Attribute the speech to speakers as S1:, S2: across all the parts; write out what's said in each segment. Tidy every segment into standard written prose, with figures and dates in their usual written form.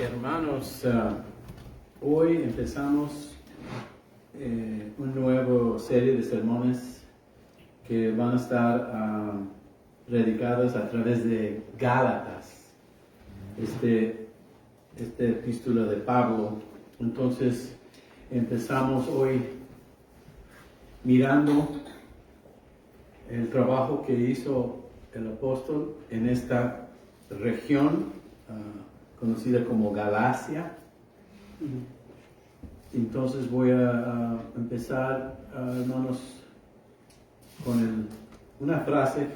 S1: Hermanos, hoy empezamos una nueva serie de sermones que van a estar predicados a través de Gálatas, este epístola de Pablo. Entonces, empezamos hoy mirando el trabajo que hizo el apóstol en esta región conocida como Galacia. Entonces voy a empezar, hermanos, con una frase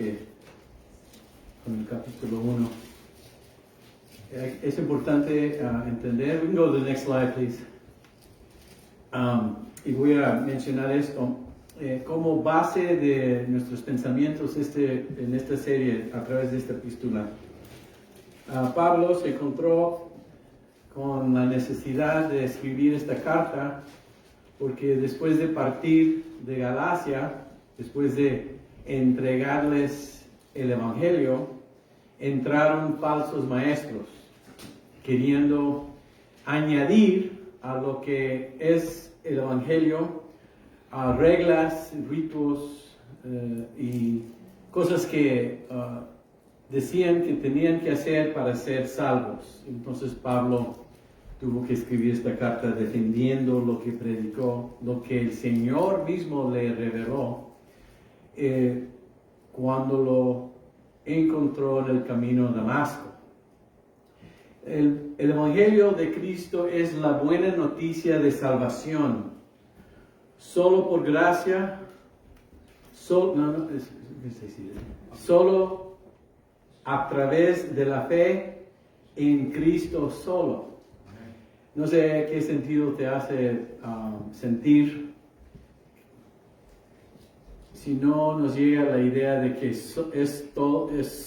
S1: con el capítulo 1. Es importante entender. We can go to the next slide, please. Y voy a mencionar esto como base de nuestros pensamientos en esta serie a través de esta epístola. Pablo se encontró con la necesidad de escribir esta carta porque después de partir de Galacia, después de entregarles el Evangelio, entraron falsos maestros queriendo añadir a lo que es el Evangelio reglas, ritos y cosas que decían que tenían que hacer para ser salvos. Entonces Pablo tuvo que escribir esta carta defendiendo lo que predicó, lo que el Señor mismo le reveló cuando lo encontró en el camino a Damasco. El Evangelio de Cristo es la buena noticia de salvación. Solo por gracia, solo a través de la fe en Cristo solo. No sé qué sentido te hace sentir si no nos llega la idea de que es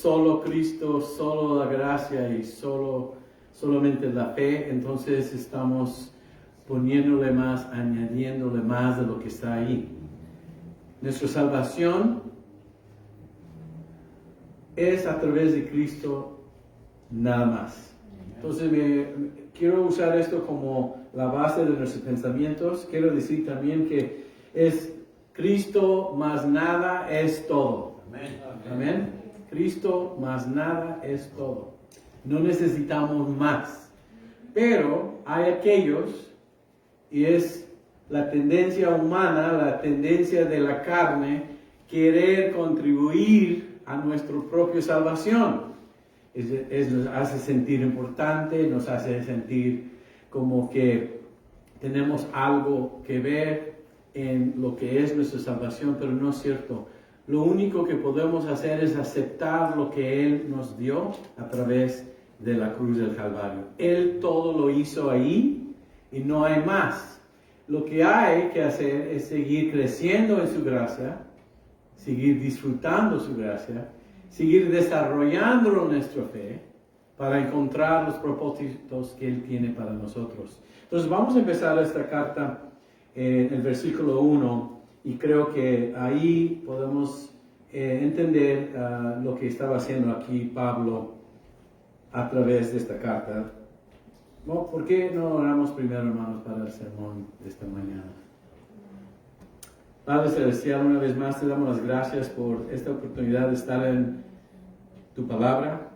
S1: solo Cristo, solo la gracia y solamente la fe. Entonces estamos poniéndole más, añadiéndole más de lo que está ahí. Nuestra salvación es a través de Cristo nada más. Entonces quiero usar esto como la base de nuestros pensamientos. Quiero decir también que es Cristo más nada es todo. Amén. Cristo más nada es todo. No necesitamos más. Pero hay aquellos, y es la tendencia humana, la tendencia de la carne, querer contribuir a nuestra propia salvación. Nos hace sentir importante, nos hace sentir como que tenemos algo que ver en lo que es nuestra salvación, pero no es cierto. Lo único que podemos hacer es aceptar lo que Él nos dio a través de la cruz del Calvario. Él todo lo hizo ahí y no hay más. Lo que hay que hacer es seguir creciendo en su gracia, seguir disfrutando su gracia, seguir desarrollando nuestra fe para encontrar los propósitos que Él tiene para nosotros. Entonces vamos a empezar esta carta en el versículo 1 y creo que ahí podemos entender lo que estaba haciendo aquí Pablo a través de esta carta. Bueno, ¿por qué no oramos primero, hermanos, para el sermón de esta mañana? Padre Celestial, una vez más te damos las gracias por esta oportunidad de estar en tu palabra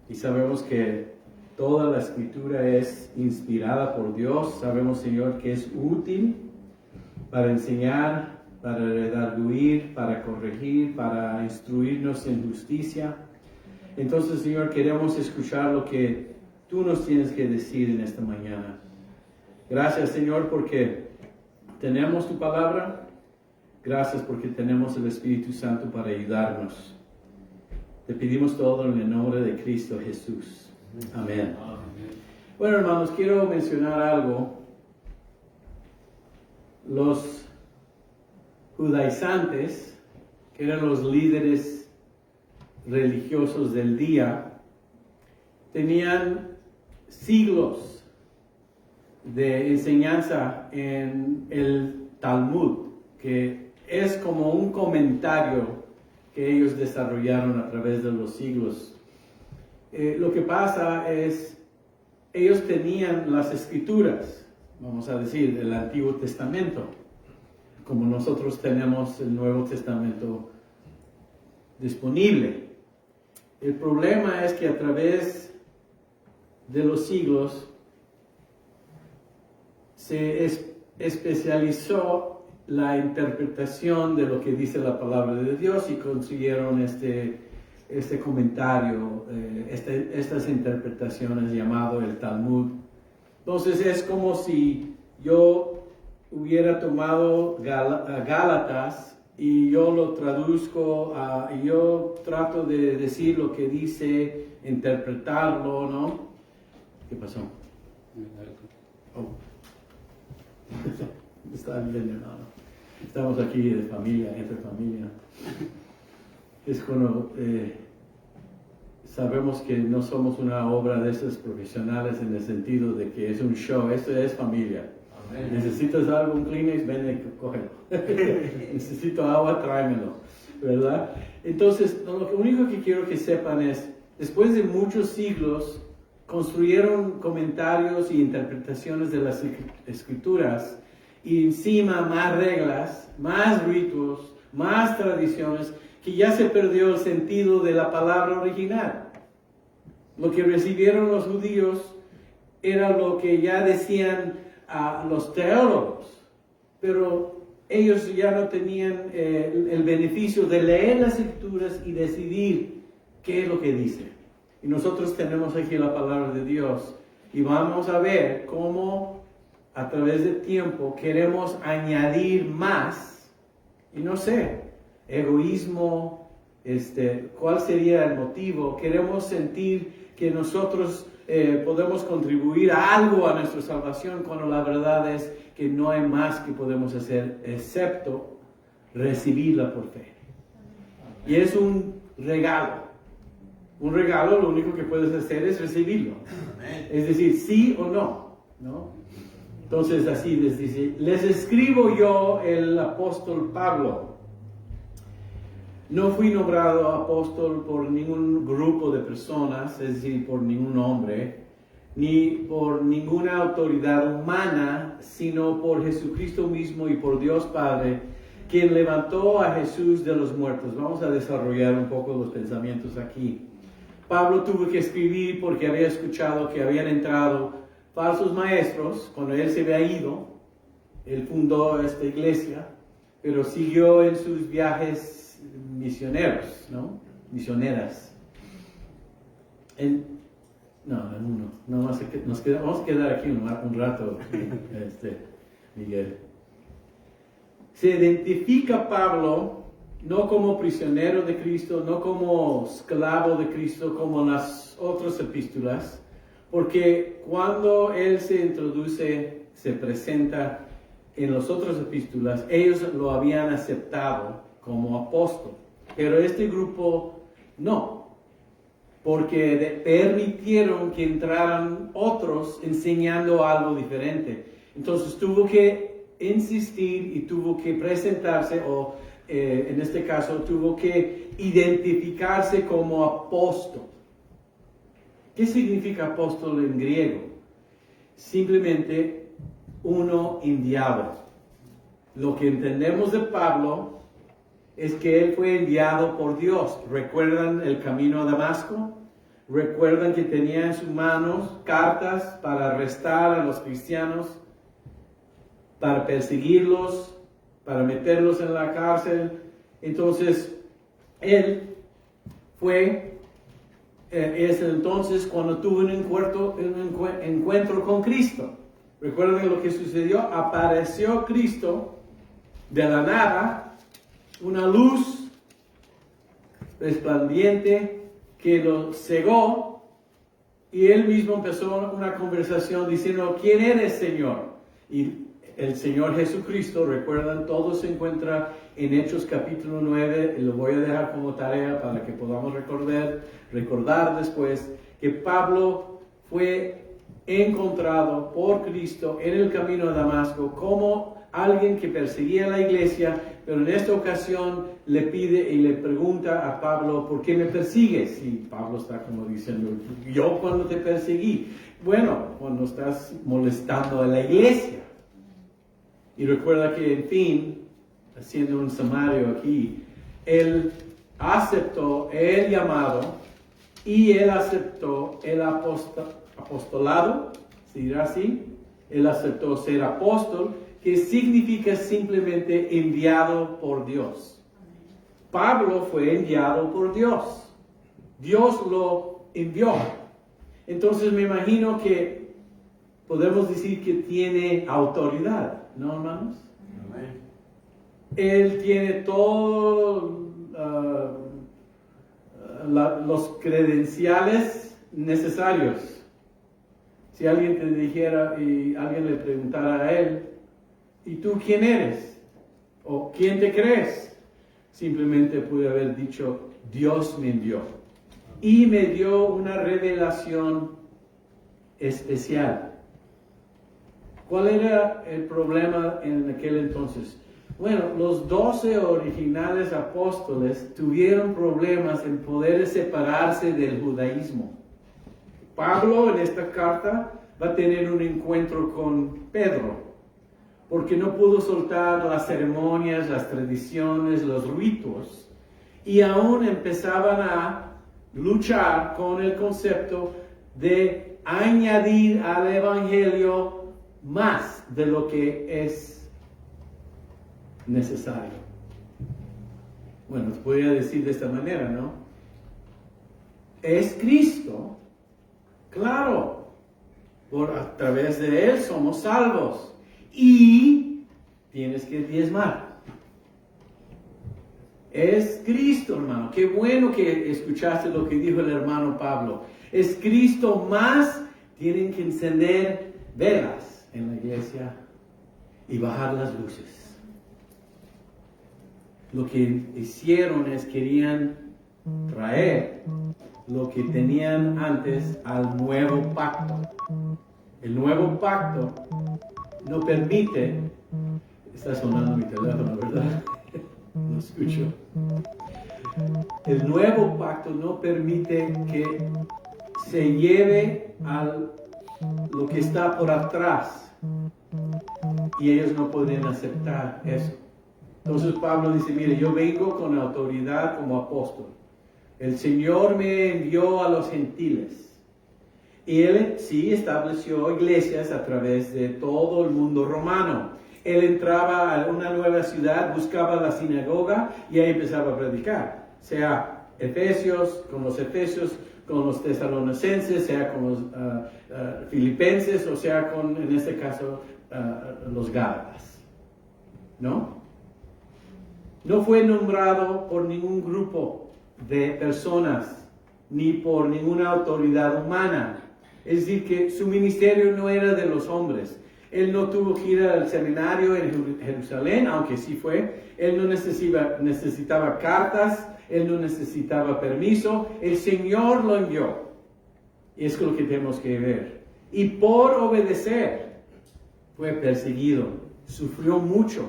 S1: y sabemos que toda la escritura es inspirada por Dios. Sabemos, Señor, que es útil para enseñar, para redarguir, para corregir, para instruirnos en justicia. Entonces, Señor, queremos escuchar lo que tú nos tienes que decir en esta mañana. Gracias, Señor, porque tenemos tu palabra. Gracias porque tenemos el Espíritu Santo para ayudarnos. Te pedimos todo en el nombre de Cristo Jesús. Amén. Bueno, hermanos, quiero mencionar algo. Los judaizantes, que eran los líderes religiosos del día, tenían siglos de enseñanza en el Talmud, que es como un comentario que ellos desarrollaron a través de los siglos. Lo que pasa es ellos tenían las escrituras, vamos a decir, el Antiguo Testamento, como nosotros tenemos el Nuevo Testamento disponible. El problema es que a través de los siglos se especializó la interpretación de lo que dice la palabra de Dios y consiguieron este comentario, estas interpretaciones llamado el Talmud. Entonces es como si yo hubiera tomado Gálatas y yo lo traduzco, y yo trato de decir lo que dice, interpretarlo, ¿no? ¿Qué pasó? Oh. Está envenenado. Estamos aquí de familia, entre familia. Es cuando sabemos que no somos una obra de esas profesionales en el sentido de que es un show, esto es familia. Amén. ¿Necesitas algo, un Kleenex? Ven y cógelo. Necesito agua, tráemelo, ¿verdad? Entonces, lo único que quiero que sepan es, después de muchos siglos, construyeron comentarios y interpretaciones de las escrituras, y encima más reglas, más ritos, más tradiciones, que ya se perdió el sentido de la palabra original. Lo que recibieron los judíos era lo que ya decían los teólogos, pero ellos ya no tenían el beneficio de leer las escrituras y decidir qué es lo que dice. Y nosotros tenemos aquí la palabra de Dios y vamos a ver cómo a través del tiempo queremos añadir más, y no sé, egoísmo, ¿cuál sería el motivo? Queremos sentir que nosotros podemos contribuir a algo a nuestra salvación, cuando la verdad es que no hay más que podemos hacer excepto recibirla por fe. Y es un regalo. Un regalo, lo único que puedes hacer es recibirlo. Es decir, sí o no, ¿no? Entonces así les dice, les escribo yo, el apóstol Pablo. No fui nombrado apóstol por ningún grupo de personas, es decir, por ningún hombre, ni por ninguna autoridad humana, sino por Jesucristo mismo y por Dios Padre, quien levantó a Jesús de los muertos. Vamos a desarrollar un poco los pensamientos aquí. Pablo tuvo que escribir porque había escuchado que habían entrado falsos maestros. Cuando él se había ido, él fundó esta iglesia, pero siguió en sus viajes misioneros, ¿no? Misioneras. Vamos a quedar aquí un rato, Miguel. Se identifica Pablo no como prisionero de Cristo, no como esclavo de Cristo, como en las otras epístolas, porque cuando él se introduce, se presenta en las otras epístolas, ellos lo habían aceptado como apóstol, pero este grupo no, porque permitieron que entraran otros enseñando algo diferente. Entonces tuvo que insistir y tuvo que presentarse, o en este caso tuvo que identificarse como apóstol. ¿Qué significa apóstol en griego? Simplemente uno enviado. Lo que entendemos de Pablo es que él fue enviado por Dios. ¿Recuerdan el camino a Damasco? ¿Recuerdan que tenía en sus manos cartas para arrestar a los cristianos, para perseguirlos, para meterlos en la cárcel? Entonces, él fue... es entonces cuando tuvo un encuentro con Cristo. Recuerden lo que sucedió. Apareció Cristo de la nada, una luz resplandeciente que lo cegó, y él mismo empezó una conversación diciendo: ¿quién eres, Señor? Y el Señor Jesucristo, recuerdan, todo se encuentra en Hechos capítulo 9, y lo voy a dejar como tarea para que podamos recordar después, que Pablo fue encontrado por Cristo en el camino a Damasco como alguien que perseguía a la iglesia, pero en esta ocasión le pide y le pregunta a Pablo, ¿por qué me persigues? Y Pablo está como diciendo, ¿yo cuando te perseguí? Bueno, cuando estás molestando a la iglesia. Y recuerda que, en fin, haciendo un sumario aquí, él aceptó el llamado y él aceptó el apostolado, ¿se dirá así? Él aceptó ser apóstol, que significa simplemente enviado por Dios. Pablo fue enviado por Dios. Dios lo envió. Entonces me imagino que podemos decir que tiene autoridad, ¿no, hermanos? Amén. Él tiene todos los credenciales necesarios. Si alguien te dijera y alguien le preguntara a él, ¿y tú quién eres? ¿O quién te crees? Simplemente pude haber dicho, Dios me envió. Y me dio una revelación especial. ¿Cuál era el problema en aquel entonces? Bueno, los 12 originales apóstoles tuvieron problemas en poder separarse del judaísmo. Pablo en esta carta va a tener un encuentro con Pedro, porque no pudo soltar las ceremonias, las tradiciones, los ritos, y aún empezaban a luchar con el concepto de añadir al evangelio más de lo que es necesario. Bueno, os voy a decir de esta manera, ¿no? Es Cristo, claro, a través de Él somos salvos y tienes que diezmar. Es Cristo, hermano. Qué bueno que escuchaste lo que dijo el hermano Pablo. Es Cristo más, tienen que encender velas en la iglesia y bajar las luces. Lo que hicieron es querían traer lo que tenían antes al nuevo pacto. El nuevo pacto no permite, está sonando mi teléfono, ¿verdad? No escucho. El nuevo pacto no permite que se lleve a lo que está por atrás y ellos no pueden aceptar eso. Entonces Pablo dice, mire, yo vengo con autoridad como apóstol. El Señor me envió a los gentiles. Y Él sí estableció iglesias a través de todo el mundo romano. Él entraba a una nueva ciudad, buscaba la sinagoga y ahí empezaba a predicar. Sea Efesios, con los tesalonicenses, sea con los filipenses, o sea con, en este caso, los gálatas. ¿No? No fue nombrado por ningún grupo de personas, ni por ninguna autoridad humana. Es decir, que su ministerio no era de los hombres. Él no tuvo que ir al seminario en Jerusalén, aunque sí fue. Él no necesitaba cartas, él no necesitaba permiso. El Señor lo envió. Y es lo que tenemos que ver. Y por obedecer, fue perseguido, sufrió mucho.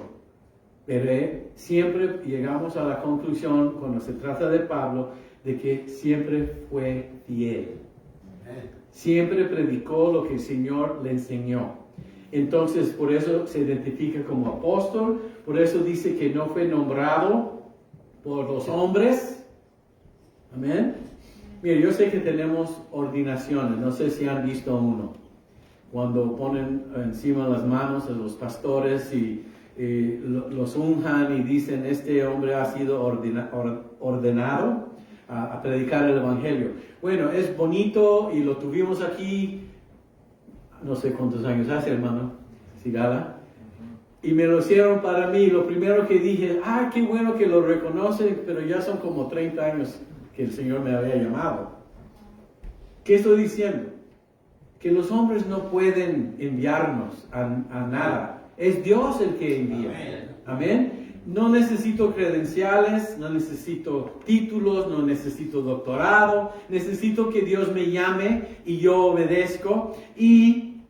S1: Pero siempre llegamos a la conclusión, cuando se trata de Pablo, de que siempre fue fiel. Siempre predicó lo que el Señor le enseñó. Entonces, por eso se identifica como apóstol, por eso dice que no fue nombrado por los hombres. Amén. Mire, yo sé que tenemos ordinaciones, no sé si han visto uno, cuando ponen encima las manos a los pastores y los unjan y dicen, este hombre ha sido ordenado a predicar el evangelio. Bueno, es bonito y lo tuvimos aquí, no sé cuántos años hace, hermano Sigala, y me lo hicieron para mí. Lo primero que dije, qué bueno que lo reconocen, pero ya son como 30 años que el Señor me había llamado. ¿Qué estoy diciendo? Que los hombres no pueden enviarnos a nada. Es Dios el que envía. Amén. No necesito credenciales, no necesito títulos, no necesito doctorado. Necesito que Dios me llame y yo obedezco y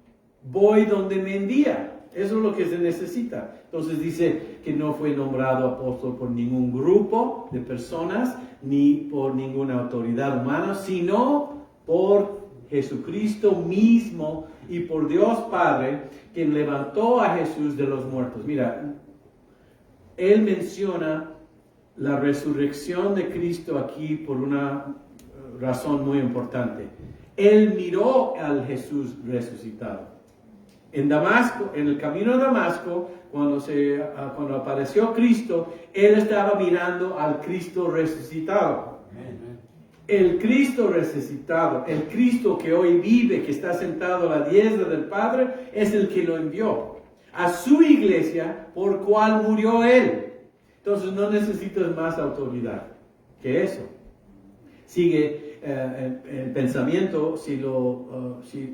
S1: voy donde me envía. Eso es lo que se necesita. Entonces dice que no fue nombrado apóstol por ningún grupo de personas, ni por ninguna autoridad humana, sino por Jesucristo mismo y por Dios Padre, quien levantó a Jesús de los muertos. Mira, él menciona la resurrección de Cristo aquí por una razón muy importante. Él miró al Jesús resucitado. En Damasco, en el camino a Damasco, cuando apareció Cristo, él estaba mirando al Cristo resucitado. El Cristo resucitado, el Cristo que hoy vive, que está sentado a la diestra del Padre, es el que lo envió a su iglesia, por cual murió él. Entonces no necesitas más autoridad que eso. Sigue el pensamiento, si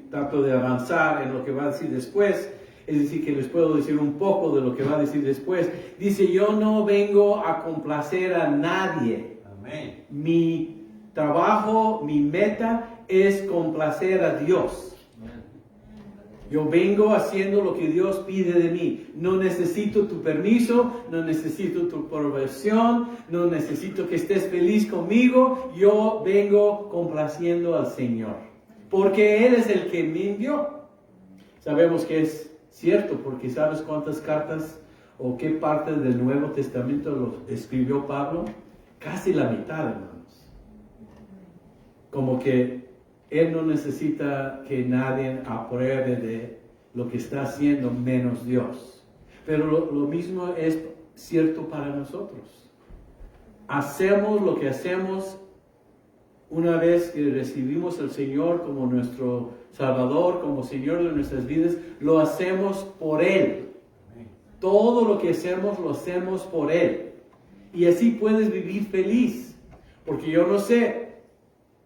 S1: trato de avanzar en lo que va a decir después, es decir, que les puedo decir un poco de lo que va a decir después. Dice, yo no vengo a complacer a nadie.
S2: Amén.
S1: Mi trabajo, mi meta es complacer a Dios. Yo vengo haciendo lo que Dios pide de mí. No necesito tu permiso, no necesito tu provisión, no necesito que estés feliz conmigo. Yo vengo complaciendo al Señor, porque Él es el que me envió. Sabemos que es cierto, porque ¿sabes cuántas cartas o qué parte del Nuevo Testamento lo escribió Pablo? Casi la mitad, hermanos. Como que él no necesita que nadie apruebe de lo que está haciendo, menos Dios. Pero lo mismo es cierto para nosotros. Hacemos lo que hacemos una vez que recibimos al Señor como nuestro Salvador, como Señor de nuestras vidas, lo hacemos por Él. Todo lo que hacemos, lo hacemos por Él. Y así puedes vivir feliz. Porque yo no sé,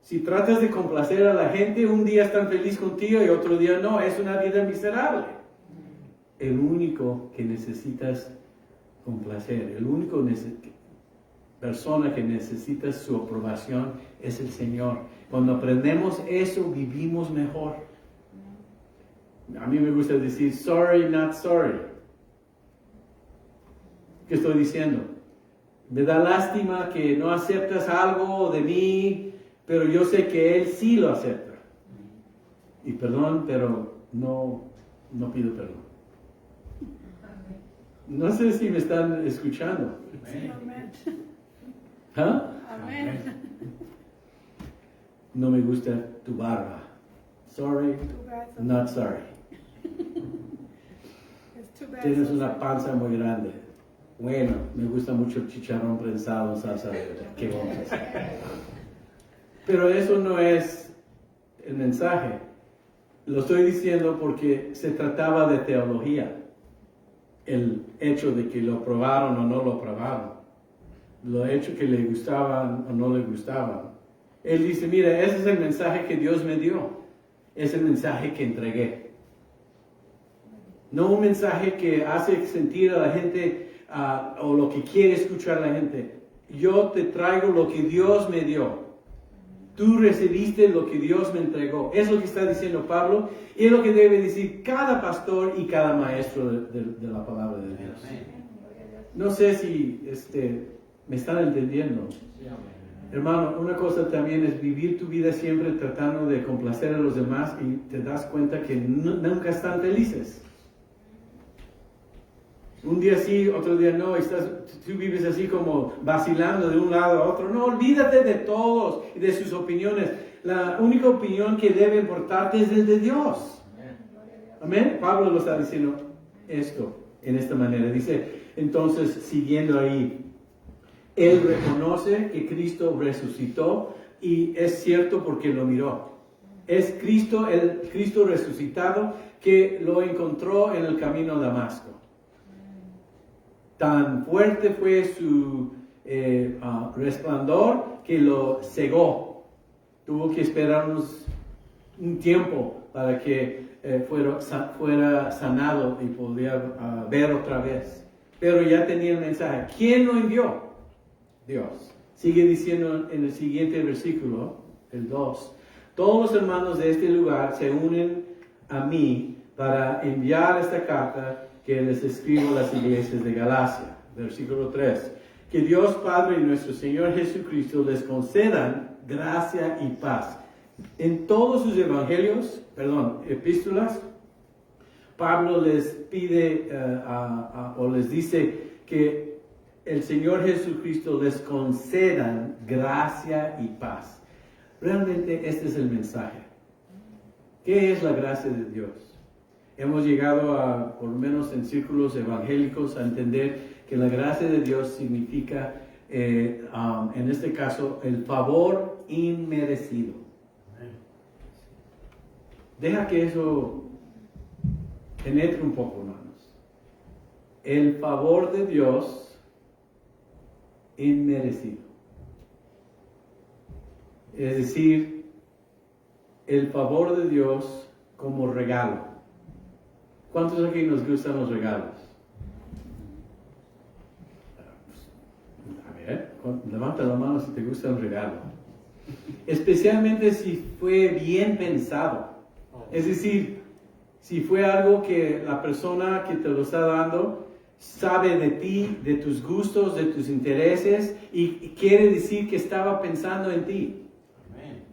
S1: si tratas de complacer a la gente, un día están felices contigo y otro día no. Es una vida miserable. El único que necesitas complacer, el único persona que necesita su aprobación es el Señor. Cuando aprendemos eso, vivimos mejor. A mí me gusta decir, sorry, not sorry. ¿Qué estoy diciendo? Me da lástima que no aceptas algo de mí, pero yo sé que Él sí lo acepta. Y perdón, pero no pido perdón. No sé si me están escuchando.
S3: Amén.
S1: ¿Ah?
S3: Amén.
S1: No me gusta tu barba. Sorry, not sorry. Tienes una panza muy grande. Bueno, me gusta mucho el chicharrón prensado en salsa verde. ¿Qué vamos a hacer? Pero eso no es el mensaje. Lo estoy diciendo porque se trataba de teología. El hecho de que lo probaron o no lo probaron. Lo hecho que le gustaban o no le gustaban. Él dice, mira, ese es el mensaje que Dios me dio. Es el mensaje que entregué. No un mensaje que hace sentir a la gente o lo que quiere escuchar la gente. Yo te traigo lo que Dios me dio. Tú recibiste lo que Dios me entregó. Es lo que está diciendo Pablo y es lo que debe decir cada pastor y cada maestro de la palabra de Dios. No sé si me están entendiendo. Hermano, una cosa también es vivir tu vida siempre tratando de complacer a los demás y te das cuenta que nunca están felices. Un día sí, otro día no, tú vives así como vacilando de un lado a otro. No, olvídate de todos y de sus opiniones. La única opinión que debe importarte es el de Dios. Amén. Pablo lo está diciendo esto en esta manera. Dice, entonces, siguiendo ahí, él reconoce que Cristo resucitó y es cierto porque lo miró. Es Cristo, el Cristo resucitado, que lo encontró en el camino a Damasco. Tan fuerte fue su resplandor que lo cegó. Tuvo que esperar un tiempo para que fuera sanado y pudiera ver otra vez. Pero ya tenía el mensaje. ¿Quién lo envió? Dios. Sigue diciendo en el siguiente versículo, el 2. Todos los hermanos de este lugar se unen a mí para enviar esta carta que les escribo a las iglesias de Galacia. Versículo 3. Que Dios Padre y nuestro Señor Jesucristo les concedan gracia y paz. En todos sus epístolas, Pablo les pide o les dice que el Señor Jesucristo les concedan gracia y paz. Realmente este es el mensaje. ¿Qué es la gracia de Dios? Hemos llegado por lo menos en círculos evangélicos, a entender que la gracia de Dios significa, en este caso, el favor inmerecido. Deja que eso penetre un poco, hermanos. El favor de Dios inmerecido. Es decir, el favor de Dios como regalo. ¿Cuántos aquí nos gustan los regalos? A ver, levanta la mano si te gusta un regalo. Especialmente si fue bien pensado. Es decir, si fue algo que la persona que te lo está dando sabe de ti, de tus gustos, de tus intereses y quiere decir que estaba pensando en ti.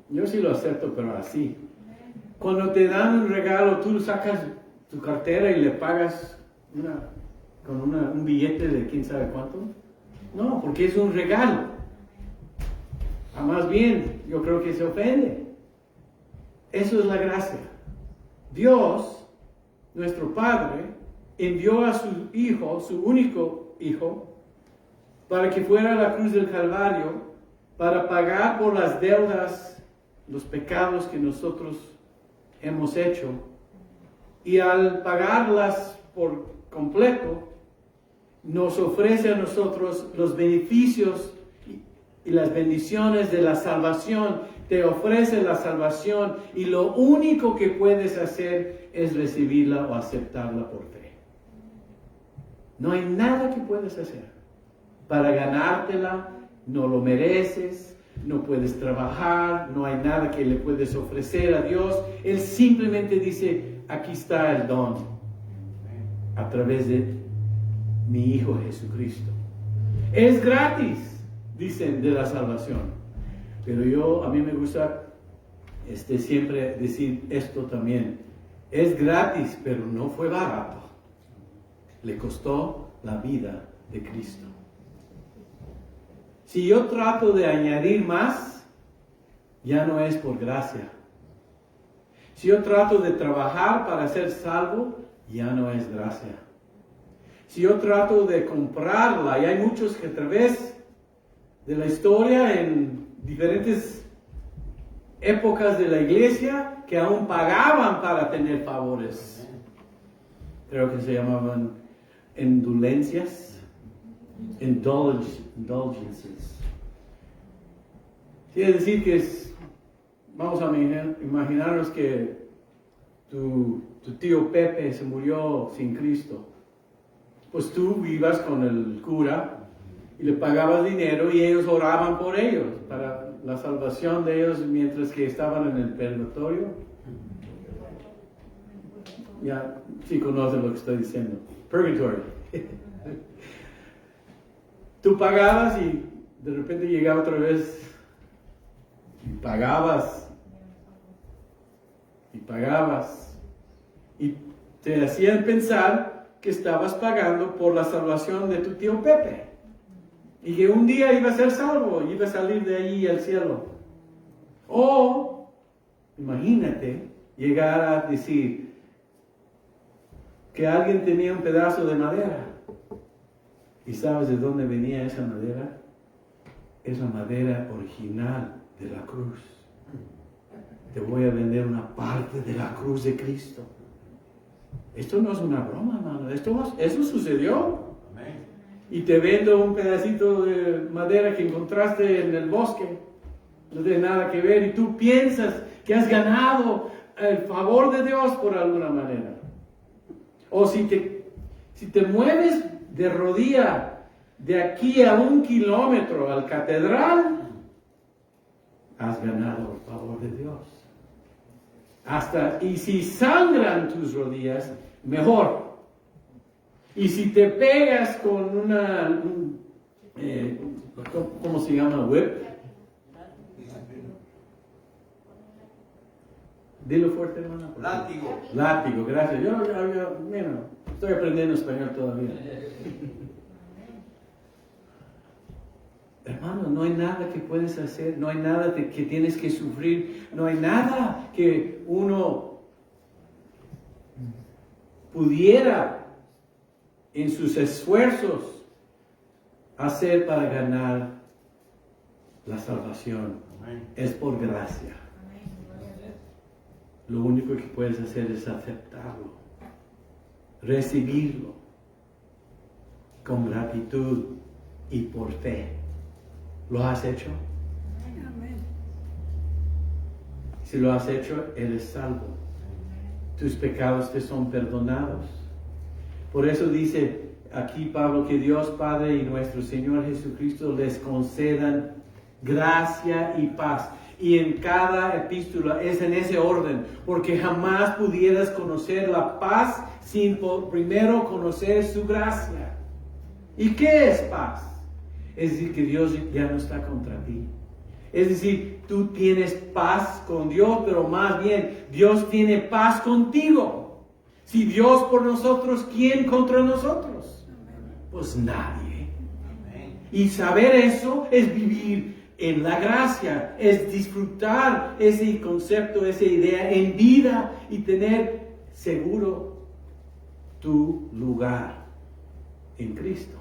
S1: Yo sí lo acepto, pero así. Cuando te dan un regalo, tú sacas tu cartera y le pagas un billete de quién sabe cuánto. No, porque es un regalo. Más bien, yo creo que se ofende. Eso es la gracia. Dios, nuestro Padre, envió a su Hijo, su único Hijo, para que fuera a la cruz del Calvario, para pagar por las deudas, los pecados que nosotros hemos hecho. Y al pagarlas por completo, nos ofrece a nosotros los beneficios y las bendiciones de la salvación. Te ofrece la salvación y lo único que puedes hacer es recibirla o aceptarla por fe. No hay nada que puedes hacer para ganártela, no lo mereces, no puedes trabajar, no hay nada que le puedes ofrecer a Dios. Él simplemente dice, aquí está el don, a través de mi Hijo Jesucristo. Es gratis, dicen, de la salvación. Pero a mí me gusta siempre decir esto también. Es gratis, pero no fue barato. Le costó la vida de Cristo. Si yo trato de añadir más, ya no es por gracia. Si yo trato de trabajar para ser salvo, ya no es gracia. Si yo trato de comprarla, y hay muchos que a través de la historia en diferentes épocas de la iglesia que aún pagaban para tener favores. Creo que se llamaban indulgencias. Indulgences. Quiere decir que vamos a imaginarnos que tu tío Pepe se murió sin Cristo. Pues tú ibas con el cura y le pagabas dinero y ellos oraban por ellos, para la salvación de ellos mientras que estaban en el purgatorio. Ya, sí conocen lo que estoy diciendo. Purgatorio. Tú pagabas y de repente llegaba otra vez y pagabas y te hacían pensar que estabas pagando por la salvación de tu tío Pepe y que un día iba a ser salvo y iba a salir de ahí al cielo. O imagínate llegar a decir que alguien tenía un pedazo de madera. ¿Y sabes de dónde venía esa madera? Es la madera original de la cruz. Te voy a vender una parte de la cruz de Cristo. Esto no es una broma, hermano. Eso sucedió. Amén. Y te vendo un pedacito de madera que encontraste en el bosque. No tiene nada que ver. Y tú piensas que has ganado el favor de Dios por alguna manera. O si te mueves de rodilla de aquí a 1 kilómetro al catedral, has ganado el favor de Dios. Y si sangran tus rodillas, mejor. Y si te pegas con ¿cómo se llama? Whip. Dilo fuerte, hermano.
S2: Látigo.
S1: Látigo, gracias. Yo mira, estoy aprendiendo español todavía. Hermano, no hay nada que puedes hacer, no hay nada que tienes que sufrir, no hay nada que uno pudiera en sus esfuerzos hacer para ganar la salvación. Es por gracia. Lo único que puedes hacer es aceptarlo, recibirlo con gratitud y por fe. ¿Lo has hecho? Si lo has hecho, eres salvo. Tus pecados te son perdonados. Por eso dice aquí Pablo que Dios Padre y nuestro Señor Jesucristo les concedan gracia y paz. Y en cada epístola es en ese orden, porque jamás pudieras conocer la paz sin primero conocer su gracia. ¿Y qué es paz? Es decir, que Dios ya no está contra ti. Es decir, tú tienes paz con Dios, pero más bien, Dios tiene paz contigo. Si Dios por nosotros, ¿quién contra nosotros? Pues nadie. Y saber eso es vivir en la gracia, es disfrutar ese concepto, esa idea en vida y tener seguro tu lugar en Cristo.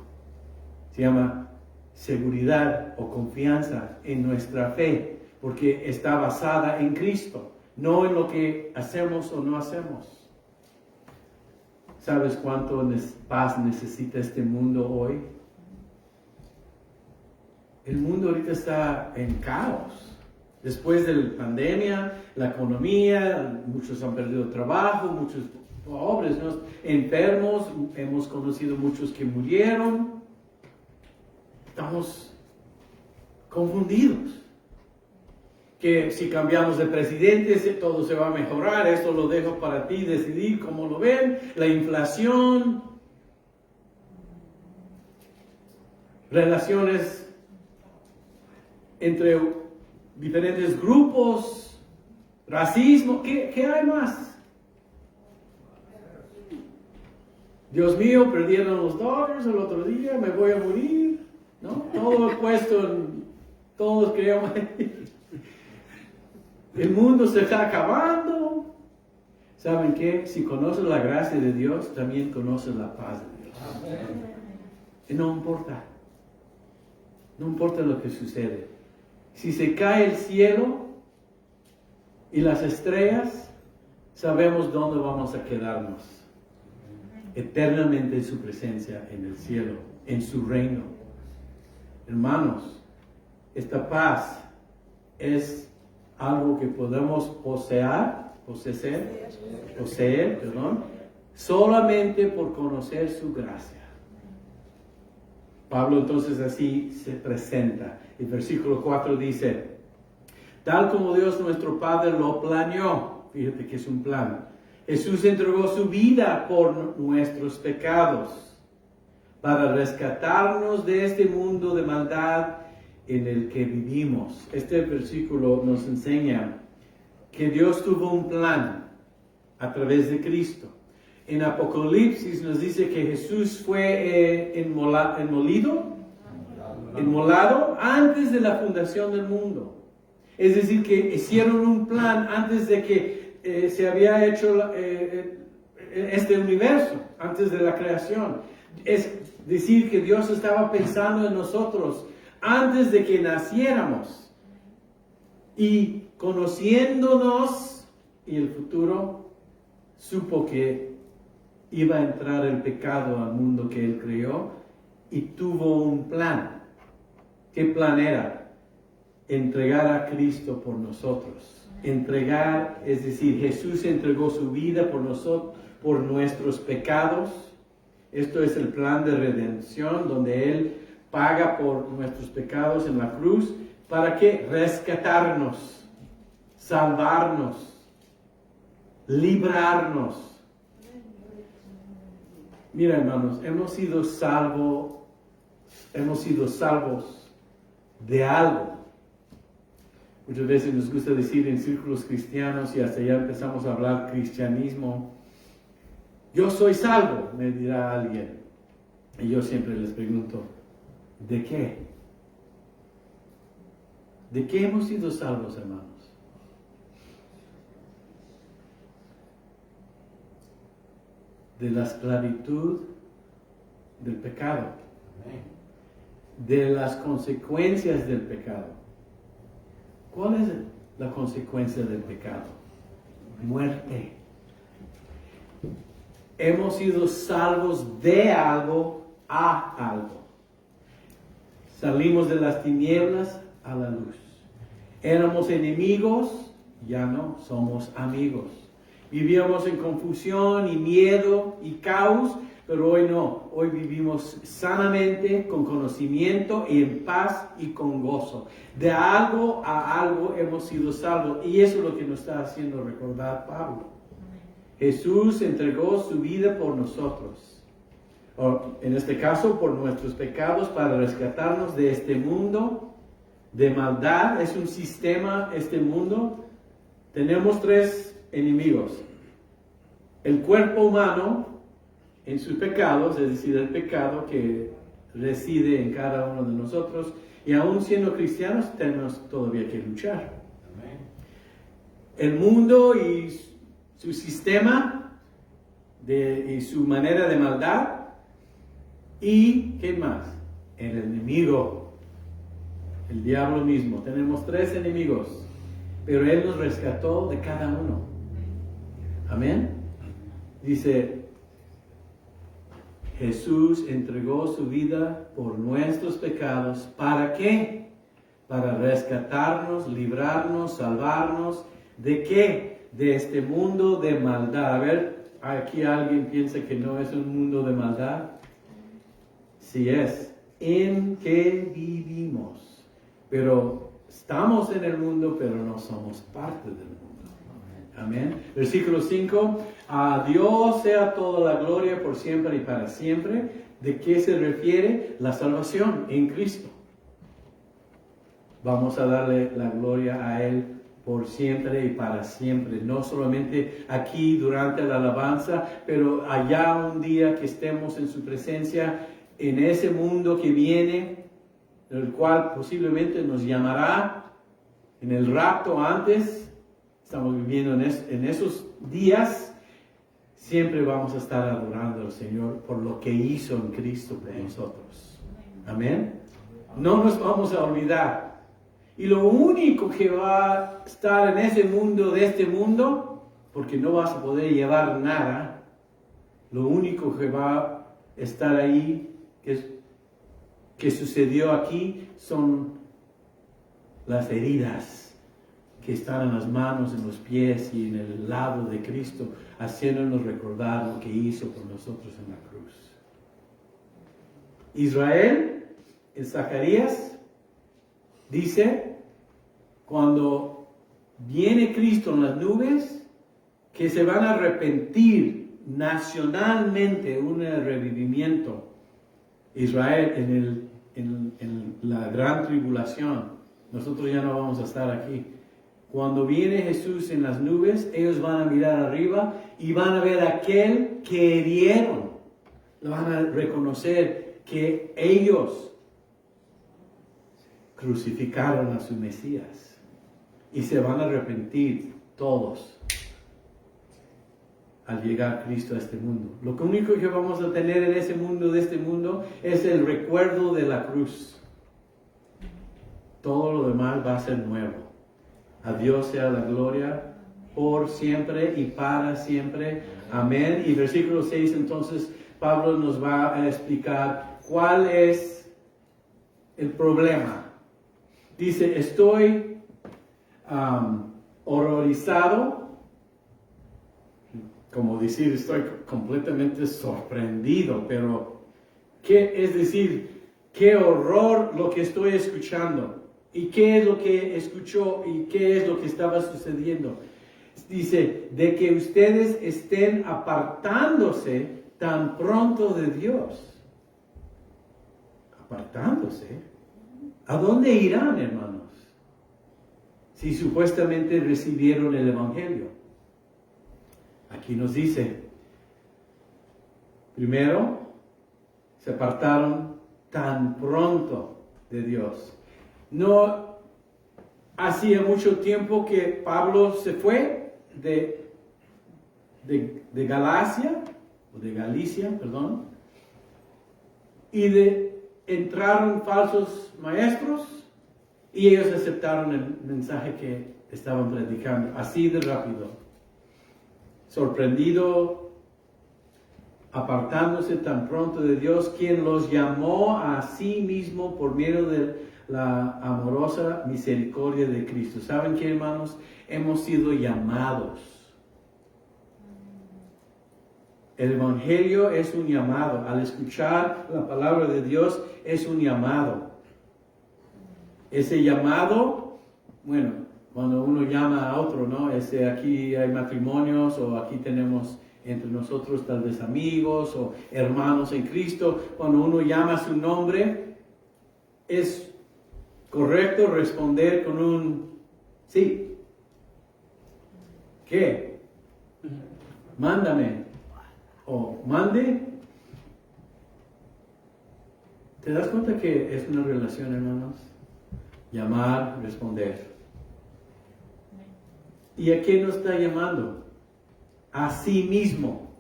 S1: Se llama seguridad o confianza en nuestra fe, porque está basada en Cristo, no en lo que hacemos o no hacemos. ¿Sabes cuánto paz necesita este mundo hoy? El mundo ahorita está en caos. Después de la pandemia, la economía, muchos han perdido trabajo, muchos pobres, ¿no? Enfermos, hemos conocido muchos que murieron. Estamos confundidos. Que si cambiamos de presidente, todo se va a mejorar. Esto lo dejo para ti decidir cómo lo ven. La inflación, relaciones entre diferentes grupos, racismo, ¿qué hay más? Dios mío, perdieron los Dodgers el otro día, me voy a morir, ¿no? Todo puesto todos creemos. El mundo se está acabando. ¿Saben qué? Si conoces la gracia de Dios, también conoces la paz de Dios. Y no importa. No importa lo que sucede. Si se cae el cielo y las estrellas, sabemos dónde vamos a quedarnos. Eternamente en su presencia en el cielo, en su reino. Hermanos, esta paz es algo que podemos poseer, solamente por conocer su gracia. Pablo entonces así se presenta. El versículo 4 dice, tal como Dios nuestro Padre lo planeó, fíjate que es un plan, Jesús entregó su vida por nuestros pecados, para rescatarnos de este mundo de maldad en el que vivimos. Este versículo nos enseña que Dios tuvo un plan a través de Cristo. En Apocalipsis nos dice que Jesús fue inmolado antes de la fundación del mundo. Es decir, que hicieron un plan antes de que se había hecho este universo, antes de la creación. Es decir, que Dios estaba pensando en nosotros antes de que naciéramos. Y conociéndonos y el futuro, supo que iba a entrar el pecado al mundo que Él creó y tuvo un plan. ¿Qué plan era? Entregar a Cristo por nosotros. Entregar, es decir, Jesús entregó su vida por nosotros, por nuestros pecados. Esto es el plan de redención, donde Él paga por nuestros pecados en la cruz. ¿Para qué? Rescatarnos, salvarnos. librarnos. Mira, hermanos, hemos sido salvos de algo. Muchas veces nos gusta decir en círculos cristianos, y hasta ya empezamos a hablar cristianismo, yo soy salvo, me dirá alguien. Y yo siempre les pregunto, ¿de qué? ¿De qué hemos sido salvos, hermanos? De la esclavitud del pecado, de las consecuencias del pecado. ¿Cuál es la consecuencia del pecado? Muerte. Hemos sido salvos de algo a algo. Salimos de las tinieblas a la luz. Éramos enemigos, ya no, somos amigos. Vivíamos en confusión y miedo y caos, pero hoy no. Hoy vivimos sanamente, con conocimiento y en paz y con gozo. De algo a algo hemos sido salvos. Y eso es lo que nos está haciendo recordar Pablo. Jesús entregó su vida por nosotros. O, en este caso, por nuestros pecados, para rescatarnos de este mundo de maldad. Es un sistema, este mundo. Tenemos tres enemigos. El cuerpo humano en sus pecados, es decir, el pecado que reside en cada uno de nosotros, y aún siendo cristianos tenemos todavía que luchar. Amén. El mundo y su sistema y su manera de maldad, y ¿qué más? El enemigo, el diablo mismo. Tenemos tres enemigos, pero Él nos rescató de cada uno. Amén. Dice, Jesús entregó su vida por nuestros pecados. ¿Para qué? Para rescatarnos, librarnos, salvarnos. ¿De qué? De este mundo de maldad. A ver, aquí alguien piensa que no es un mundo de maldad. Sí es. En que vivimos. Pero estamos en el mundo, pero no somos parte del mundo. Amén. Versículo 5. A Dios sea toda la gloria por siempre y para siempre. ¿De qué se refiere? La salvación en Cristo. Vamos a darle la gloria a Él por siempre y para siempre. No solamente aquí durante la alabanza, pero allá un día que estemos en su presencia, en ese mundo que viene, el cual posiblemente nos llamará en el rapto antes. Estamos viviendo en esos días. Siempre vamos a estar adorando al Señor por lo que hizo en Cristo por nosotros. Amén. No nos vamos a olvidar. Y lo único que va a estar en ese mundo, de este mundo, porque no vas a poder llevar nada, lo único que va a estar ahí, que sucedió aquí, son las heridas que están en las manos, en los pies y en el lado de Cristo, haciéndonos recordar lo que hizo por nosotros en la cruz. Israel, en Zacarías, dice, cuando viene Cristo en las nubes, que se van a arrepentir nacionalmente, un revivimiento. Israel en la gran tribulación, nosotros ya no vamos a estar aquí. Cuando viene Jesús en las nubes, ellos van a mirar arriba y van a ver a aquel que herieron. Lo van a reconocer que ellos crucificaron a su Mesías. Y se van a arrepentir todos al llegar Cristo a este mundo. Lo único que vamos a tener en ese mundo, de este mundo, es el recuerdo de la cruz. Todo lo demás va a ser nuevo. A Dios sea la gloria por siempre y para siempre. Amén. Y versículo 6, entonces, Pablo nos va a explicar cuál es el problema. Dice, estoy horrorizado, como decir, estoy completamente sorprendido, pero ¿qué es decir? Qué horror lo que estoy escuchando. ¿Y qué es lo que escuchó y qué es lo que estaba sucediendo? Dice, de que ustedes estén apartándose tan pronto de Dios. Apartándose. ¿A dónde irán, hermanos? Si supuestamente recibieron el Evangelio. Aquí nos dice, primero, se apartaron tan pronto de Dios. No hacía mucho tiempo que Pablo se fue de Galacia, o de Galicia, perdón, y entraron falsos maestros y ellos aceptaron el mensaje que estaban predicando, así de rápido. Sorprendido, apartándose tan pronto de Dios, quien los llamó a sí mismo por medio de la amorosa misericordia de Cristo. ¿Saben qué, hermanos? Hemos sido llamados. El Evangelio es un llamado. Al escuchar la palabra de Dios es un llamado. Ese llamado, bueno, cuando uno llama a otro, ¿no? Aquí hay matrimonios o aquí tenemos entre nosotros tal vez amigos o hermanos en Cristo. Cuando uno llama su nombre, es correcto responder con un sí. ¿Qué? Mándame. O mande. ¿Te das cuenta que es una relación, hermanos? Llamar, responder. ¿Y a quién nos está llamando? A sí mismo.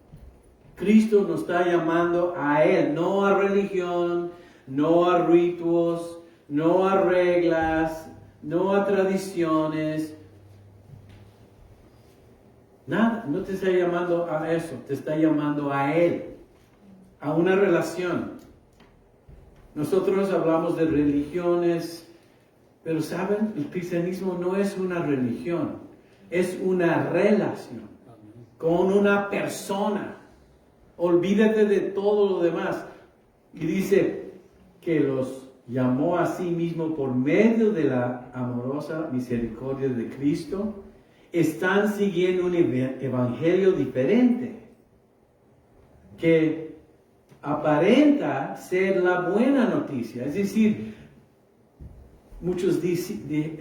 S1: Cristo nos está llamando a Él, no a religión, no a ritos, no a reglas, no a tradiciones. Nada, no te está llamando a eso, te está llamando a Él, a una relación. Nosotros hablamos de religiones, pero ¿saben? El cristianismo no es una religión, es una relación con una persona. Olvídate de todo lo demás. Y dice que los llamó a sí mismo por medio de la amorosa misericordia de Cristo. Están siguiendo un evangelio diferente que aparenta ser la buena noticia. Es decir, muchos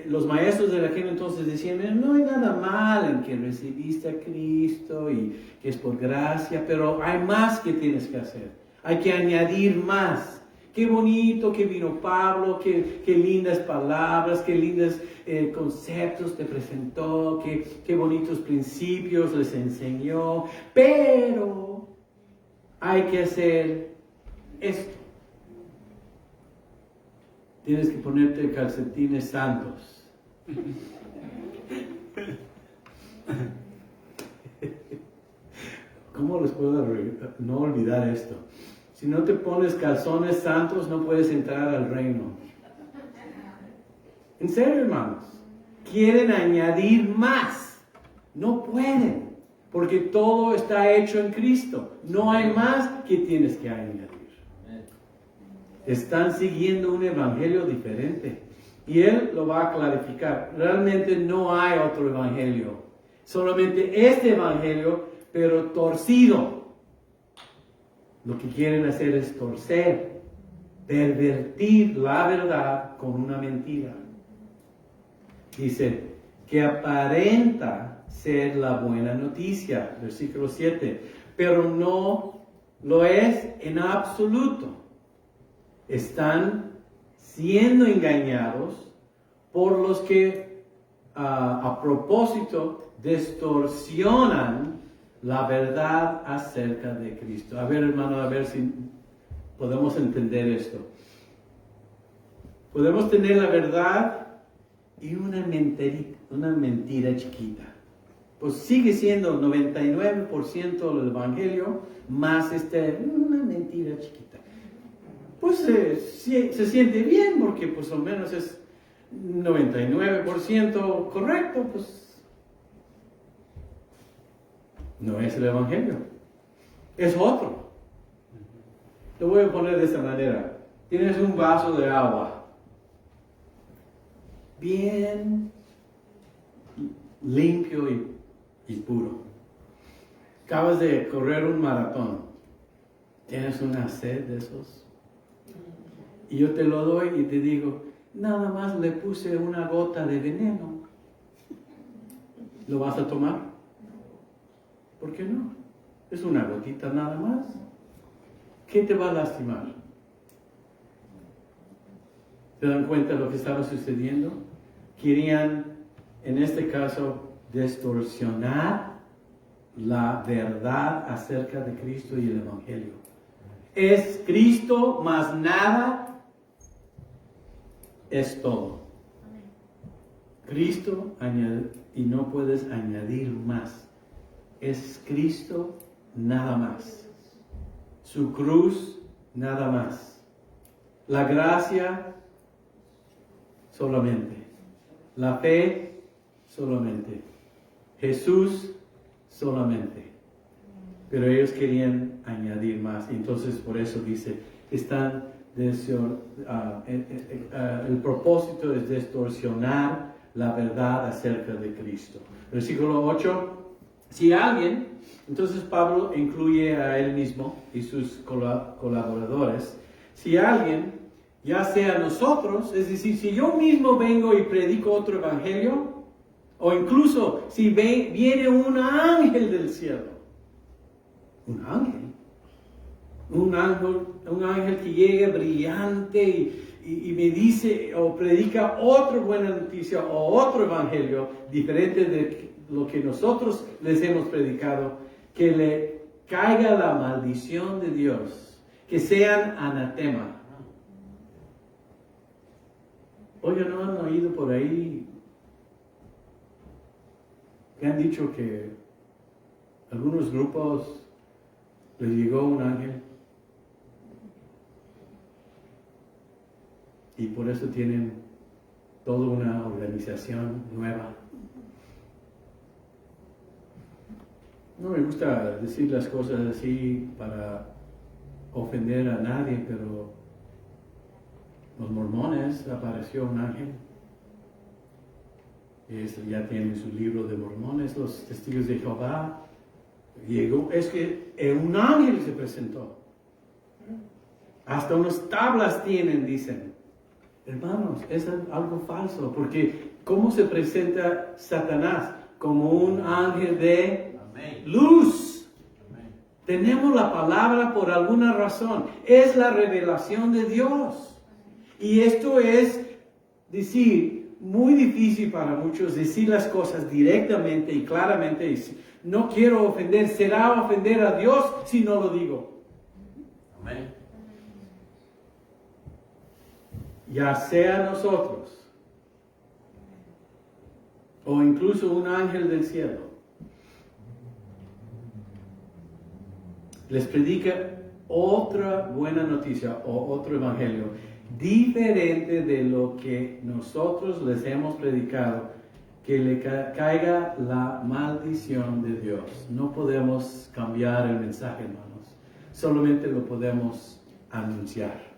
S1: los maestros de aquel entonces decían, no hay nada mal en que recibiste a Cristo y que es por gracia, pero hay más que tienes que hacer. Hay que añadir más. Qué bonito que vino Pablo, qué lindas palabras, qué lindos conceptos te presentó, qué bonitos principios les enseñó, pero hay que hacer esto. Tienes que ponerte calcetines santos. ¿Cómo les puedo no olvidar esto? Si no te pones calzones santos, no puedes entrar al reino. En serio, hermanos. Quieren añadir más. No pueden. Porque todo está hecho en Cristo. No hay más que tienes que añadir. Están siguiendo un evangelio diferente. Y Él lo va a clarificar. Realmente no hay otro evangelio. Solamente este evangelio, pero torcido. Lo que quieren hacer es torcer, pervertir la verdad con una mentira. Dice que aparenta ser la buena noticia, versículo 7, pero no lo es en absoluto. Están siendo engañados por los que a propósito distorsionan la verdad acerca de Cristo. A ver, hermano, a ver si podemos entender esto. Podemos tener la verdad y una mentira chiquita. Pues sigue siendo 99% del Evangelio, más una mentira chiquita. Pues se siente bien, porque pues al menos es 99% correcto, pues no es el Evangelio, es otro. Te voy a poner de esta manera. Tienes un vaso de agua, bien limpio y y puro. Acabas de correr un maratón. ¿Tienes una sed de esos? Y yo te lo doy y te digo, nada más le puse una gota de veneno. ¿Lo vas a tomar? ¿Por qué no? Es una gotita nada más. ¿Qué te va a lastimar? ¿Se dan cuenta de lo que estaba sucediendo? Querían, en este caso, distorsionar la verdad acerca de Cristo y el Evangelio. Es Cristo más nada, es todo. Cristo y no puedes añadir más. Es Cristo nada más. Su cruz nada más. La gracia solamente. La fe solamente. Jesús solamente. Pero ellos querían añadir más. Entonces por eso dice, el propósito es distorsionar la verdad acerca de Cristo. Versículo 8. Si alguien, entonces Pablo incluye a él mismo y sus colaboradores. Si alguien, ya sea nosotros, es decir, si yo mismo vengo y predico otro evangelio, o incluso si viene un ángel del cielo, un ángel que llega brillante y me dice o predica otra buena noticia o otro evangelio diferente de lo que nosotros les hemos predicado, que le caiga la maldición de Dios, que sean anatema. Oye, ¿no han oído por ahí que han dicho que algunos grupos les llegó un ángel y por eso tienen toda una organización nueva? No me gusta decir las cosas así para ofender a nadie, pero los mormones apareció un ángel. Ya tienen su libro de mormones, los testigos de Jehová. Llegó, es que un ángel se presentó. Hasta unas tablas tienen, dicen. Hermanos, es algo falso, porque ¿cómo se presenta Satanás? Como un ángel de luz. Tenemos la palabra por alguna razón. Es la revelación de Dios. Y esto es decir, muy difícil para muchos decir las cosas directamente y claramente. No quiero ofender, será ofender a Dios si no lo digo. Amén. Ya sea nosotros o incluso un ángel del cielo les predica otra buena noticia o otro evangelio diferente de lo que nosotros les hemos predicado, que le caiga la maldición de Dios. No podemos cambiar el mensaje, hermanos. Solamente lo podemos anunciar.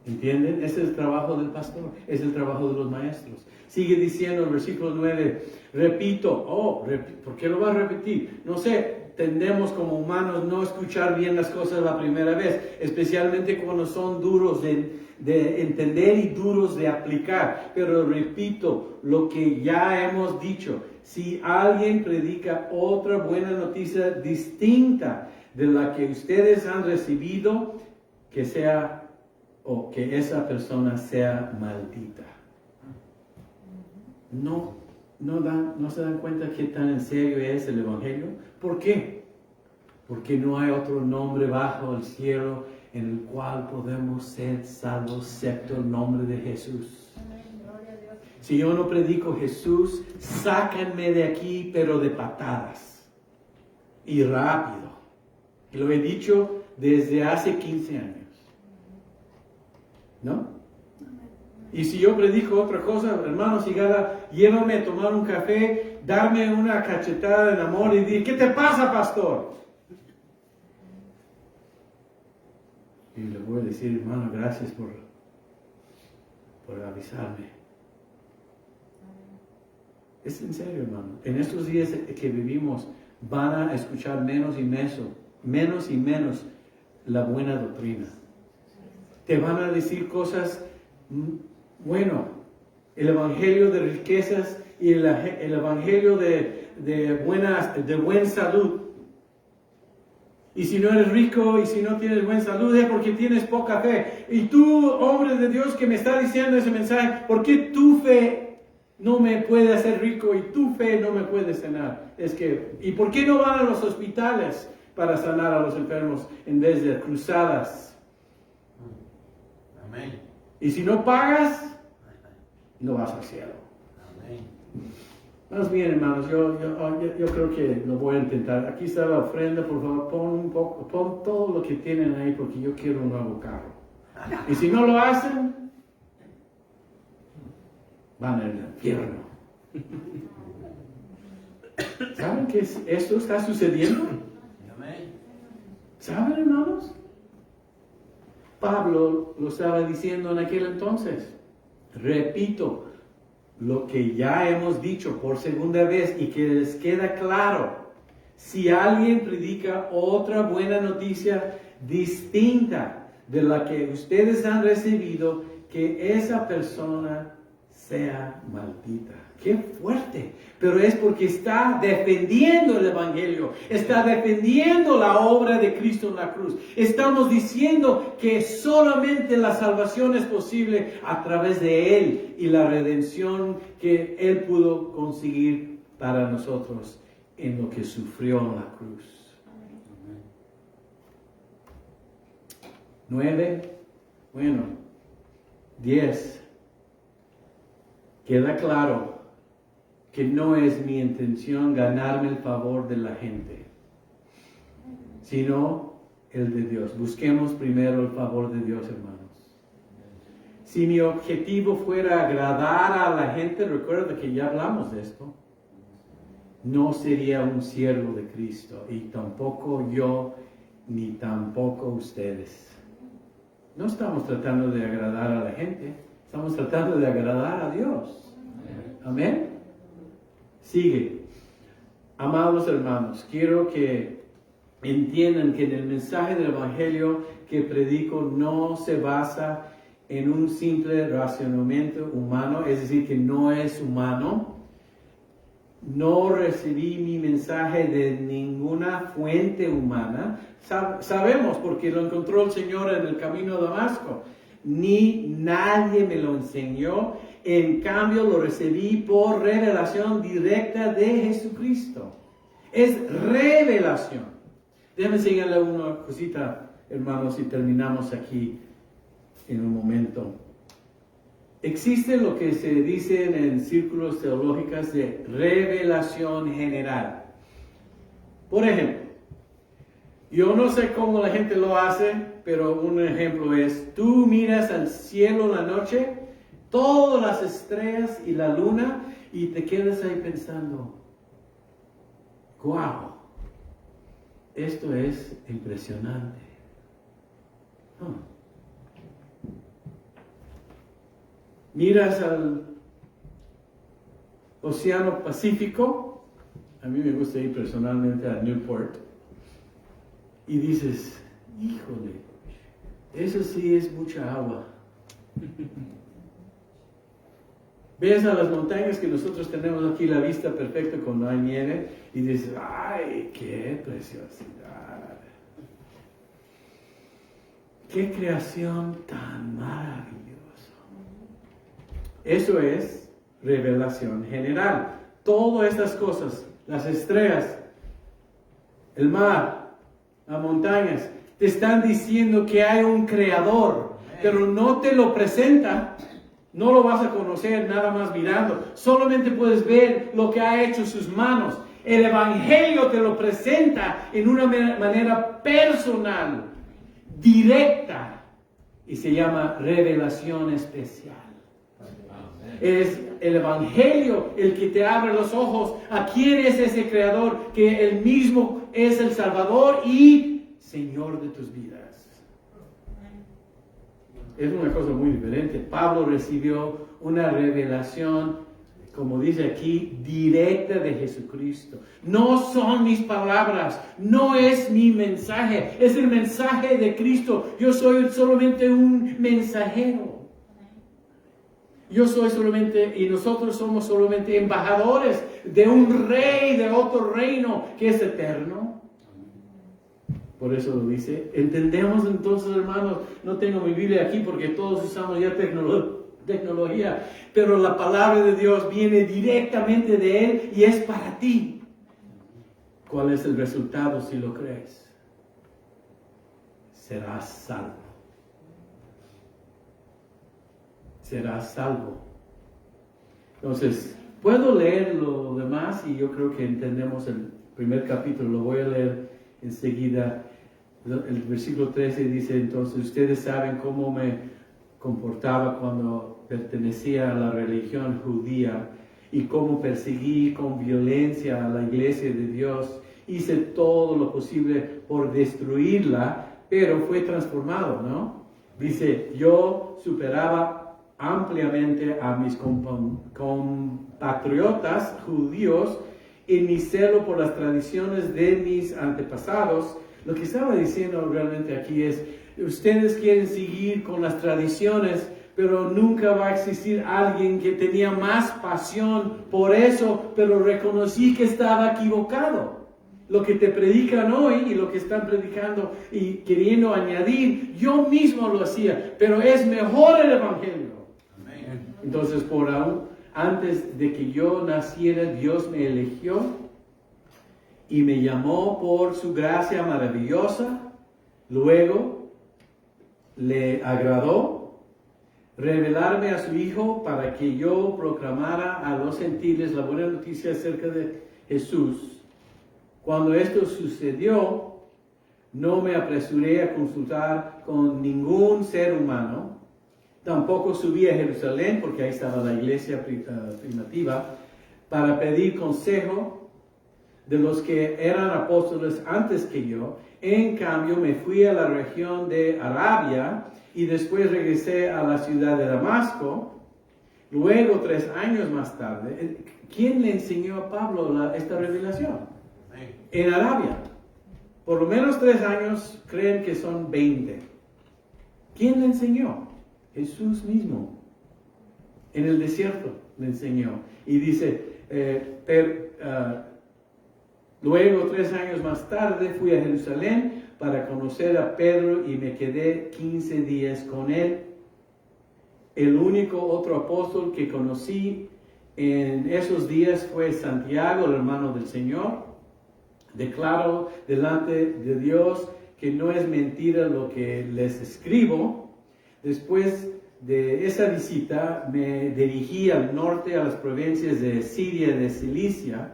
S1: ¿Entienden? Ese es el trabajo del pastor, es el trabajo de los maestros. Sigue diciendo el versículo 9, repito, ¿por qué lo va a repetir? No sé, tendemos como humanos no escuchar bien las cosas la primera vez, especialmente cuando son duros de entender y duros de aplicar. Pero repito lo que ya hemos dicho, si alguien predica otra buena noticia distinta de la que ustedes han recibido, que sea o que esa persona sea maldita. No se dan cuenta qué tan en serio es el Evangelio. ¿Por qué? Porque no hay otro nombre bajo el cielo en el cual podemos ser salvos, excepto el nombre de Jesús. Si yo no predico Jesús, sácanme de aquí, pero de patadas. Y rápido. Y lo he dicho desde hace 15 años. ¿No? Y si yo predico otra cosa, hermanos, llévame a tomar un café, darme una cachetada en amor y decir, ¿qué te pasa, pastor? Y le voy a decir, hermano, gracias por avisarme. Es en serio, hermano. En estos días que vivimos van a escuchar menos y menos la buena doctrina. Te van a decir cosas, bueno, el evangelio de riquezas y el evangelio de buena salud. Y si no eres rico y si no tienes buena salud es porque tienes poca fe. Y tú, hombre de Dios, que me está diciendo ese mensaje, ¿por qué tu fe no me puede hacer rico y tu fe no me puede sanar? ¿Y por qué no van a los hospitales para sanar a los enfermos en vez de cruzadas?
S2: Amén.
S1: Y si no pagas, no vas al cielo.
S2: Amén.
S1: Más bien, hermanos, yo creo que lo voy a intentar. Aquí está la ofrenda, por favor, pon todo lo que tienen ahí porque yo quiero un nuevo carro. Y si no lo hacen, van al infierno. ¿Saben que esto está sucediendo?
S2: Amén.
S1: ¿Saben, hermanos? Pablo lo estaba diciendo en aquel entonces. Repito, lo que ya hemos dicho por segunda vez y que les queda claro. Si alguien predica otra buena noticia distinta de la que ustedes han recibido, que esa persona sea maldita. ¡Qué fuerte! Pero es porque está defendiendo el Evangelio, está defendiendo la obra de Cristo en la cruz. Estamos diciendo que solamente la salvación es posible a través de Él y la redención que Él pudo conseguir para nosotros en lo que sufrió en la cruz. 9, 10. Queda claro que no es mi intención ganarme el favor de la gente, sino el de Dios. Busquemos primero el favor de Dios, hermanos. Si mi objetivo fuera agradar a la gente, recuerda que ya hablamos de esto, no sería un siervo de Cristo, y tampoco yo, ni tampoco ustedes. No estamos tratando de agradar a la gente, estamos tratando de agradar a Dios. Amén. Sigue. Amados hermanos, quiero que entiendan que en el mensaje del Evangelio que predico no se basa en un simple razonamiento humano, es decir, que no es humano. No recibí mi mensaje de ninguna fuente humana. Sabemos porque lo encontró el Señor en el camino a Damasco. Ni nadie me lo enseñó. En cambio, lo recibí por revelación directa de Jesucristo. Es revelación. Déjenme enseñarle una cosita, hermanos, y terminamos aquí en un momento. Existe lo que se dice en círculos teológicos de revelación general. Por ejemplo, yo no sé cómo la gente lo hace, pero un ejemplo es, tú miras al cielo en la noche, todas las estrellas y la luna, y te quedas ahí pensando, ¡guau! Esto es impresionante. Miras al Océano Pacífico, a mí me gusta ir personalmente a Newport, y dices, híjole, eso sí es mucha agua. Ves a las montañas que nosotros tenemos aquí, la vista perfecta cuando hay nieve, y dices, ¡ay, qué preciosidad! ¡Qué creación tan maravillosa! Eso es revelación general. Todas estas cosas, las estrellas, el mar, las montañas, te están diciendo que hay un creador, pero no te lo presenta. No lo vas a conocer nada más mirando. Solamente puedes ver lo que ha hecho sus manos. El Evangelio te lo presenta en una manera personal, directa, y se llama revelación especial. Es el Evangelio el que te abre los ojos a quién es ese Creador, que Él mismo es el Salvador y Señor de tus vidas. Es una cosa muy diferente. Pablo recibió una revelación como dice aquí, directa de Jesucristo. No son mis palabras, no es mi mensaje, es el mensaje de Cristo. Yo soy solamente un mensajero. Yo soy solamente, y nosotros somos solamente embajadores de un rey, de otro reino que es eterno. Por eso lo dice. Entendemos entonces, hermanos, no tengo mi Biblia aquí porque todos usamos ya tecnología, pero la palabra de Dios viene directamente de Él y es para ti. ¿Cuál es el resultado si lo crees? Serás salvo. Serás salvo. Entonces, puedo leer lo demás y yo creo que entendemos el primer capítulo. Lo voy a leer enseguida. El versículo 13 dice, entonces, ustedes saben cómo me comportaba cuando pertenecía a la religión judía y cómo perseguí con violencia a la iglesia de Dios. Hice todo lo posible por destruirla, pero fue transformado, ¿no? Dice, yo superaba ampliamente a mis compatriotas judíos en mi celo por las tradiciones de mis antepasados. Lo que estaba diciendo realmente aquí es, ustedes quieren seguir con las tradiciones, pero nunca va a existir alguien que tenía más pasión por eso, pero reconocí que estaba equivocado. Lo que te predican hoy y lo que están predicando y queriendo añadir, yo mismo lo hacía, pero es mejor el Evangelio. Amén. Entonces, antes de que yo naciera, Dios me eligió y me llamó por su gracia maravillosa. Luego le agradó revelarme a su Hijo para que yo proclamara a los gentiles la buena noticia acerca de Jesús. Cuando esto sucedió, no me apresuré a consultar con ningún ser humano. Tampoco subí a Jerusalén, porque ahí estaba la iglesia primitiva, para pedir consejo de los que eran apóstoles antes que yo. En cambio, me fui a la región de Arabia y después regresé a la ciudad de Damasco. Luego, 3 años más tarde, ¿quién le enseñó a Pablo esta revelación? En Arabia. Por lo menos 3 años, creen que son 20. ¿Quién le enseñó? Jesús mismo. En el desierto le enseñó. Y dice, luego 3 años más tarde fui a Jerusalén para conocer a Pedro y me quedé 15 días con él. El único otro apóstol que conocí en esos días fue Santiago, el hermano del Señor. Declaro delante de Dios que no es mentira lo que les escribo. Después de esa visita me dirigí al norte, a las provincias de Siria y de Cilicia,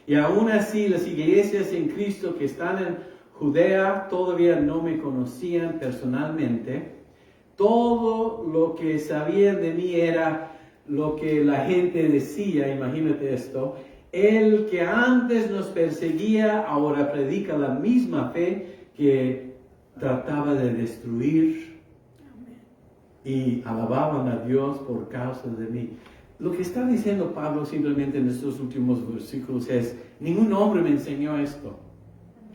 S1: y aún así las iglesias en Cristo que están en Judea todavía no me conocían personalmente. Todo lo que sabían de mí era lo que la gente decía. Imagínate esto: el que antes nos perseguía ahora predica la misma fe que trataba de destruir. Y alababan a Dios por causa de mí. Lo que está diciendo Pablo simplemente en estos últimos versículos es: ningún hombre me enseñó esto.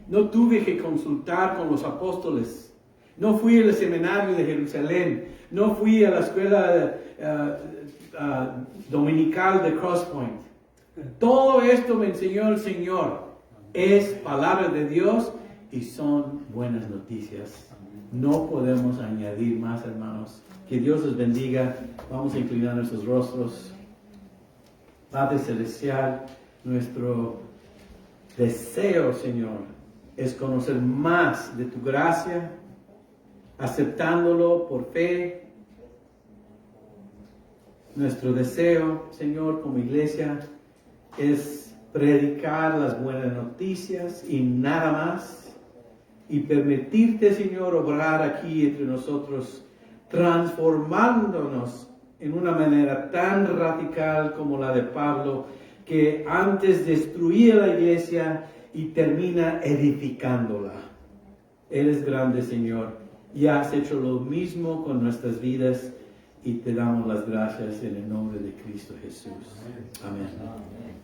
S1: No tuve que consultar con los apóstoles. No fui al seminario de Jerusalén. No fui a la escuela dominical de Cross Point. Todo esto me enseñó el Señor. Es palabra de Dios y son buenas noticias. No podemos añadir más, hermanos. Que Dios les bendiga. Vamos a inclinar nuestros rostros. Padre Celestial, nuestro deseo, Señor, es conocer más de tu gracia, aceptándolo por fe. Nuestro deseo, Señor, como iglesia, es predicar las buenas noticias y nada más. Y permitirte, Señor, obrar aquí entre nosotros, transformándonos en una manera tan radical como la de Pablo, que antes destruía la iglesia y termina edificándola. Eres grande, Señor, y has hecho lo mismo con nuestras vidas, y te damos las gracias en el nombre de Cristo Jesús. Amén.
S2: Amén.